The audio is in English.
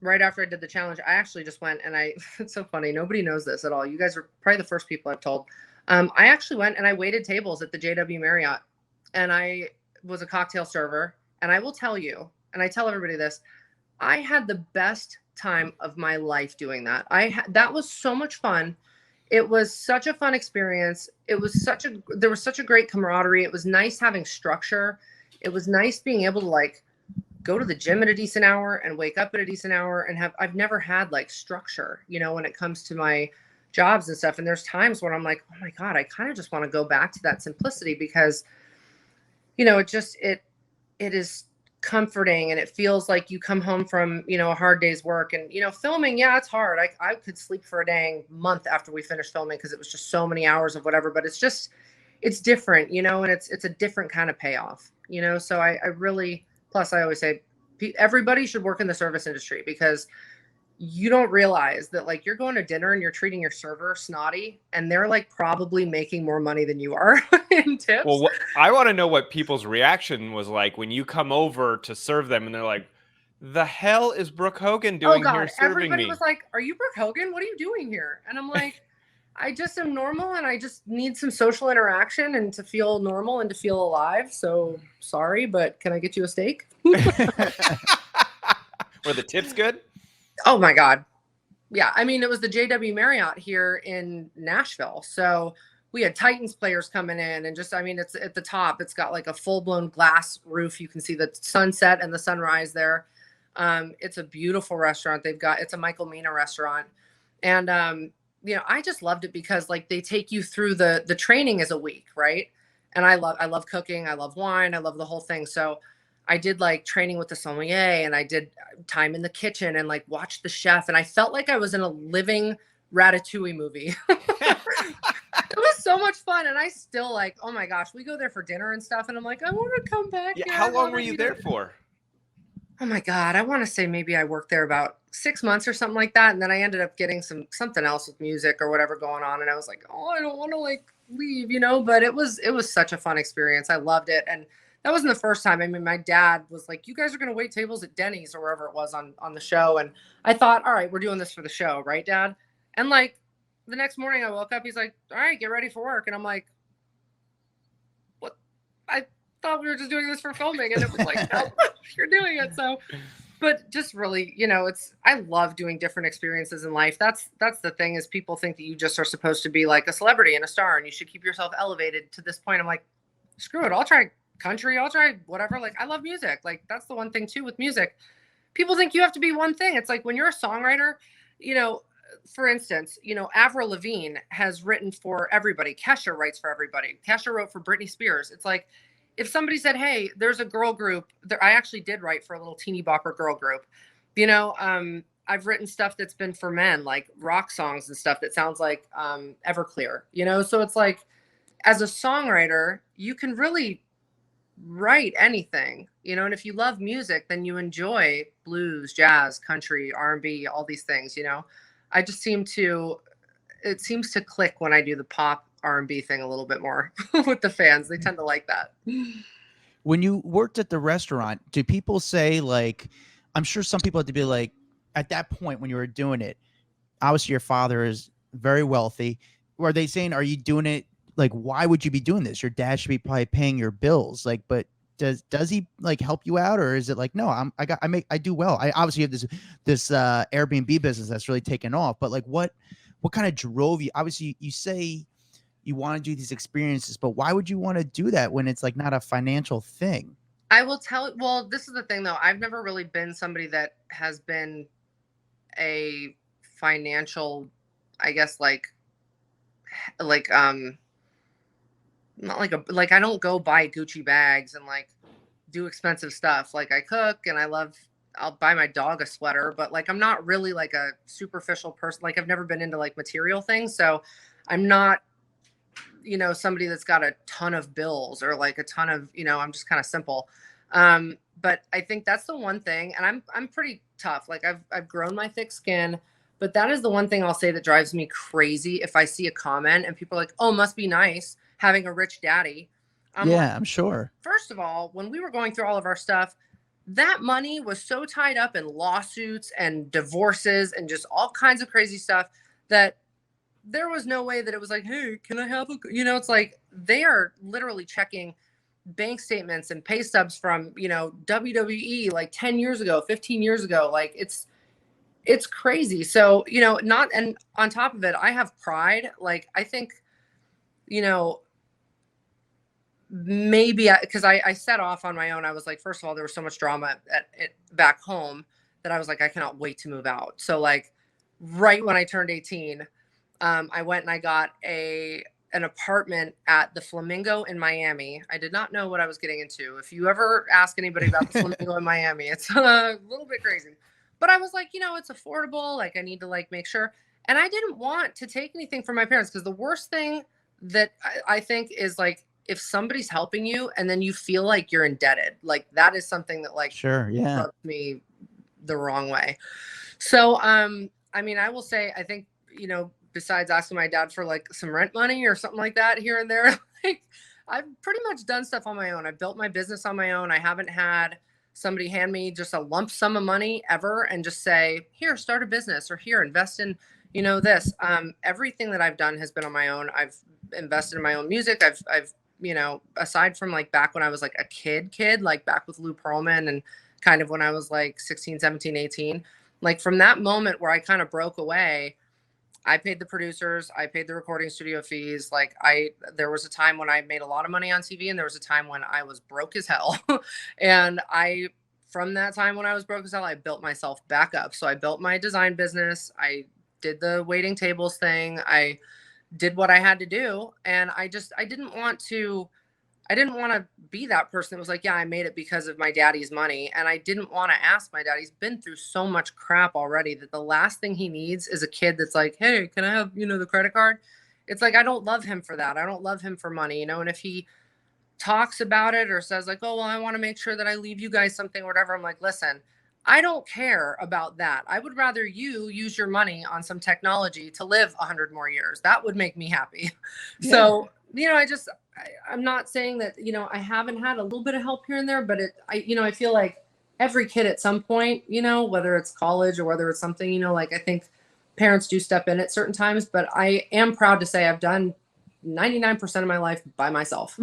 right after I did the challenge, I actually just went and it's so funny. Nobody knows this at all. You guys are probably the first people I've told. I actually went and I waited tables at the JW Marriott, and I was a cocktail server. And I will tell you, and I tell everybody this, I had the best time of my life doing that. That was so much fun. It was such a fun experience. There was such a great camaraderie. It was nice having structure. It was nice being able to like go to the gym at a decent hour and wake up at a decent hour and I've never had like structure, when it comes to my jobs and stuff. And there's times when I'm like, oh my God, I kind of just want to go back to that simplicity because, it is comforting, and it feels like you come home from, a hard day's work. And, filming, yeah, it's hard. I could sleep for a dang month after we finished filming because it was just so many hours of whatever, but it's different, and it's a different kind of payoff, so I really, plus I always say everybody should work in the service industry because you don't realize that like you're going to dinner and you're treating your server snotty and they're like probably making more money than you are in tips. Well, I want to know what people's reaction was like when you come over to serve them and they're like, the hell is Brooke Hogan doing here serving everybody me? was like, are you Brooke Hogan? What are you doing here? And I'm like, I just am normal and I just need some social interaction and to feel normal and to feel alive. So sorry, but can I get you a steak? Were the tips good? Oh my God. Yeah. I mean, it was the JW Marriott here in Nashville. So we had Titans players coming in and just, I mean, it's at the top. It's got like a full blown glass roof. You can see the sunset and the sunrise there. It's a beautiful restaurant. It's a Michael Mina restaurant. And, I just loved it because like they take you through the training as a week. Right. And I love cooking. I love wine. I love the whole thing. So I did like training with the sommelier and I did time in the kitchen and like watched the chef. And I felt like I was in a living Ratatouille movie. It was so much fun. And I still like, oh my gosh, we go there for dinner and stuff. And I'm like, I want to come back. Yeah, how long were you there for? Oh my God. I want to say maybe I worked there about 6 months or something like that. And then I ended up getting something else with music or whatever going on. And I was like, oh, I don't want to like leave, but it was such a fun experience. I loved it. And that wasn't the first time. I mean, my dad was like, you guys are going to wait tables at Denny's or wherever it was on the show. And I thought, all right, we're doing this for the show. Right, Dad? And like the next morning I woke up, he's like, all right, get ready for work. And I'm like, what? I thought we were just doing this for filming. And it was like, no, you're doing it. So, but just really, I love doing different experiences in life. That's the thing is people think that you just are supposed to be like a celebrity and a star and you should keep yourself elevated to this point. I'm like, screw it. I'll try country. I'll try whatever. Like I love music. Like that's the one thing too with music. People think you have to be one thing. It's like when you're a songwriter, for instance, Avril Lavigne has written for everybody. Kesha writes for everybody. Kesha wrote for Britney Spears. It's like if somebody said, hey, there's a girl group there. I actually did write for a little teeny bopper girl group, I've written stuff that's been for men, like rock songs and stuff that sounds like Everclear, so it's like as a songwriter, you can really write anything, and if you love music, then you enjoy blues, jazz, country, R&B, all these things, I just it seems to click when I do the pop R&B thing a little bit more with the fans. They tend to like that. When you worked at the restaurant, do people say like, I'm sure some people had to be like, at that point when you were doing it, obviously your father is very wealthy. Were they saying, are you doing it? Like, why would you be doing this? Your dad should be probably paying your bills. Like, but does he like help you out, or is it like, no, I do well. I obviously have this Airbnb business that's really taken off. But like, what kind of drove you? Obviously, you say you want to do these experiences, but why would you want to do that when it's like not a financial thing? I will tell. Well, this is the thing though. I've never really been somebody that has been a financial, I guess, like not like I don't go buy Gucci bags and like do expensive stuff. Like I cook and I'll buy my dog a sweater, but like I'm not really like a superficial person. Like I've never been into like material things. So I'm not, somebody that's got a ton of bills or like a ton of, I'm just kind of simple. But I think that's the one thing, and I'm pretty tough. Like I've grown my thick skin, but that is the one thing I'll say that drives me crazy. If I see a comment and people are like, oh, must be nice having a rich daddy. I'm sure. First of all, when we were going through all of our stuff, that money was so tied up in lawsuits and divorces and just all kinds of crazy stuff that there was no way that it was like, hey, can I have a, it's like they are literally checking bank statements and pay stubs from, WWE like 10 years ago, 15 years ago. Like it's crazy. So, not, and on top of it, I have pride. Like, I think, maybe because I set off on my own. I was like, first of all, there was so much drama at back home that I was like, I cannot wait to move out. So like right when I turned 18, I went and I got an apartment at the Flamingo in Miami. I did not know what I was getting into. If you ever ask anybody about the Flamingo in Miami, it's a little bit crazy. But I was like, it's affordable. Like I need to like make sure. And I didn't want to take anything from my parents because the worst thing that I think is like if somebody's helping you and then you feel like you're indebted, like that is something that like Sure, yeah. rubs me the wrong way. So, I mean, I will say, I think, besides asking my dad for like some rent money or something like that here and there, like I've pretty much done stuff on my own. I built my business on my own. I haven't had somebody hand me just a lump sum of money ever and just say, here, start a business or here, invest in, this. Everything that I've done has been on my own. I've invested in my own music. I've, aside from like back when I was like a kid, like back with Lou Pearlman and kind of when I was like 16, 17, 18, like from that moment where I kind of broke away, I paid the producers, I paid the recording studio fees. Like there was a time when I made a lot of money on TV and there was a time when I was broke as hell. And from that time when I was broke as hell, I built myself back up. So I built my design business. I did the waiting tables thing. I did what I had to do. And I didn't want to be that person that was like, yeah, I made it because of my daddy's money. And I didn't want to ask my dad. He's been through so much crap already that the last thing he needs is a kid that's like, hey, can I have, the credit card? It's like, I don't love him for that. I don't love him for money, and if he talks about it or says like, oh, well, I want to make sure that I leave you guys something or whatever. I'm like, listen, I don't care about that. I would rather you use your money on some technology to live 100 more years. That would make me happy. Yeah. So, I'm not saying that, I haven't had a little bit of help here and there, but I feel like every kid at some point, whether it's college or whether it's something, like I think parents do step in at certain times, but I am proud to say I've done 99% of my life by myself.